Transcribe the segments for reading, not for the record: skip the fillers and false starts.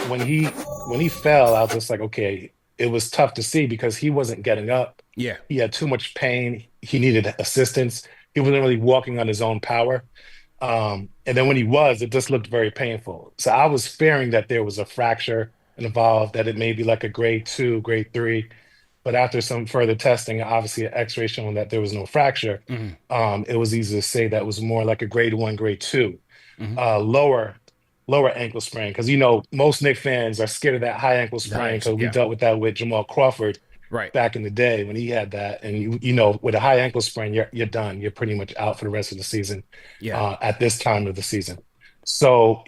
when he fell, I was just like, okay, it was tough to see because he wasn't getting up. Yeah. He had too much pain. He needed assistance. He wasn't really walking on his own power. And then when he was, it just looked very painful. So I was fearing that there was a fracture involved, that it may be like a grade two, grade three. But after some further testing, obviously an X-ray showing that there was no fracture, Hmm. it was easy to say that was more like a grade one, grade two, Hmm. lower ankle sprain. Because most Knicks fans are scared of that high ankle The sprain highest. because we Yeah. dealt with that with Jamal Crawford Right. back in the day when he had that. And with a high ankle sprain, you're done. You're pretty much out for the rest of the season Yeah. at this time of the season. So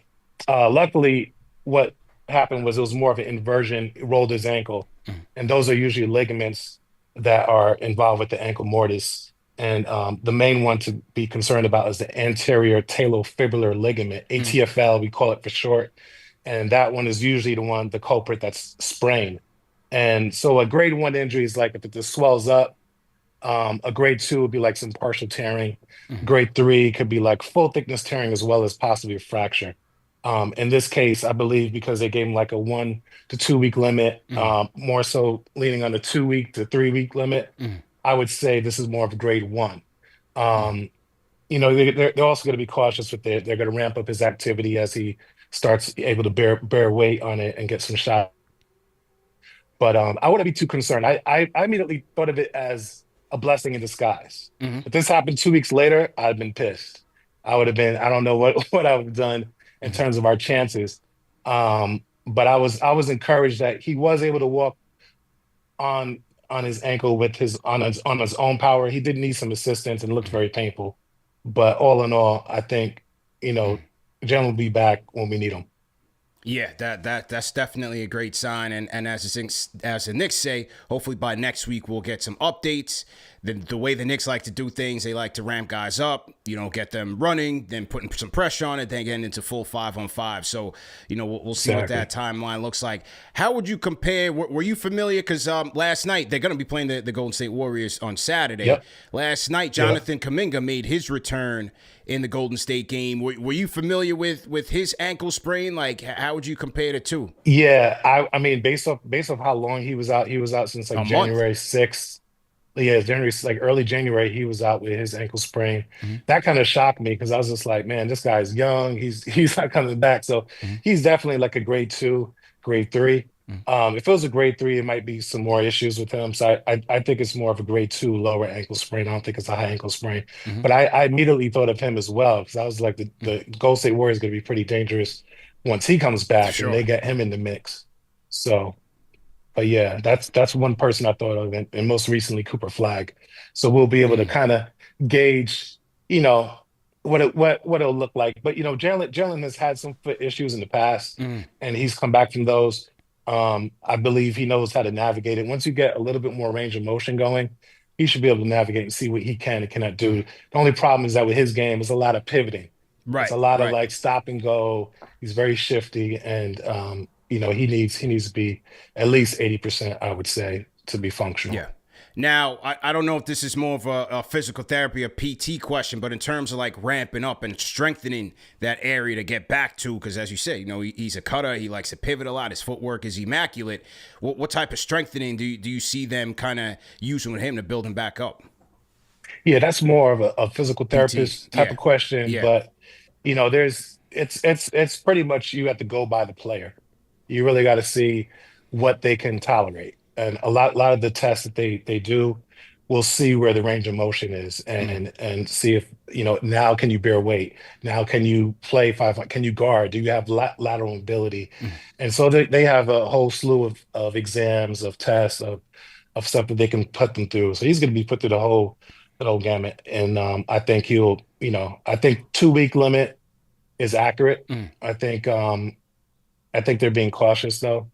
luckily, what happened was it was more of an inversion. He rolled his ankle, Mhm. and those are usually ligaments that are involved with the ankle mortise. And the main one to be concerned about is the anterior talofibular ligament, Mhm. ATFL, we call it for short. And that one is usually the culprit that's sprained. And so a grade one injury is like if it just swells up. A grade two would be like some partial tearing. Mhm. Grade three could be like full thickness tearing as well as possibly a fracture. In this case, I believe because they gave him like a 1 to 2 week limit, Mhm. more so leaning on the 2 week to 3 week limit, Mhm. I would say this is more of a grade one. Mhm. Um, they're also going to be cautious with it. They're going to ramp up his activity as he starts able to bear weight on it and get some shots. But I wouldn't be too concerned. I immediately thought of it as a blessing in disguise. Mhm. If this happened 2 weeks later, I'd have been pissed. I would have been, I don't know what what I would have done in Mhm. terms of our chances. But I was encouraged that he was able to walk on his ankle with his own power. He did need some assistance and looked Mhm. very painful. But all in all, I think, you know, Mhm. Jalen will be back when we need him. Yeah, that's definitely a great sign, and as the Knicks say, hopefully by next week we'll get some updates. The way the Knicks like to do things, they like to ramp guys up, get them running, then putting some pressure on it, then getting into full 5-on-5. So we'll see what Exactly. that timeline looks like. How would you compare? Were you familiar? Because last night they're going to be playing the Golden State Warriors on Saturday. Yep. Last night, Yep. Jonathan Kuminga made his return in the Golden State game. Were you familiar with his ankle sprain? Like, how would you compare the two? Yeah, I mean, based off how long he was out since like A month. January 6th. Yeah, January, like early January, he was out with his ankle sprain. Mm-hmm. That kind of shocked me because I was just like, man, this guy's young. He's not coming back. So Mm-hmm. he's definitely like a grade two, grade three. Mm-hmm. If it was a grade three, it might be some more issues with him. So I think it's more of a grade two lower ankle sprain. I don't think it's a high ankle sprain. Mm-hmm. But I immediately thought of him as well because I was like, Mm-hmm. the Golden State Warriors going to be pretty dangerous once he comes For back and sure. they get him in the mix. So. But yeah, that's one person I thought of, and most recently Cooper Flag. So we'll be able to Mm. kind of gauge, you know, what it'll look like. But Jalen has had some foot issues in the past, Mm. and he's come back from those. I believe he knows how to navigate it. Once you get a little bit more range of motion going, he should be able to navigate and see what he can and cannot do. Mm. The only problem is that with his game, it's a lot of pivoting. It's Right. a lot of Right. like stop and go. He's very shifty, and he needs to be at least 80%, I would say, to be functional. Yeah. Now, I don't know if this is more of a physical therapy, a PT question, but in terms of like ramping up and strengthening that area to get back to, because as you say, he's a cutter. He likes to pivot a lot. His footwork is immaculate. What type of strengthening do you see them kind of using with him to build him back up? Yeah, that's more of a physical PT. therapist type Yeah. of question, Yeah. but there's it's pretty much you have to go by the player. You really got to see what they can tolerate. And a lot of the tests that they do will see where the range of motion is Mm. and see if, now can you bear weight? Now can you play five? Can you guard? Do you have lateral ability? Mm. And so they have a whole slew of exams, of tests, of stuff that they can put them through. So he's going to be put through the whole gamut. And I think 2 week limit is accurate. Mm. I think they're being cautious though.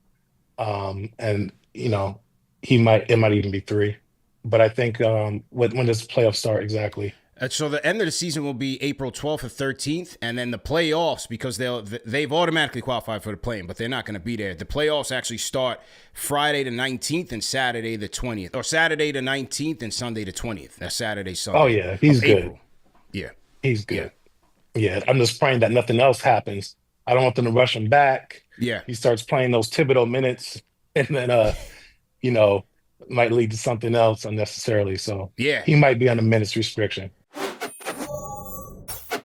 And it might even be three. But I think when does the playoffs start exactly? So the end of the season will be April 12th or 13th, and then the playoffs, because they've automatically qualified for the play-in, but they're not going to be there. The playoffs actually start Friday the 19th and Saturday the 20th, or Saturday the 19th and Sunday the 20th. That's Saturday, Oh Sunday yeah, of he's good. April. Yeah, He's yeah. good. Yeah, I'm just praying that nothing else happens. I don't want them to rush him back. Yeah. He starts playing those Thibodeau minutes, and then you know, might lead to something else unnecessarily. So Yeah. he might be on a minutes restriction.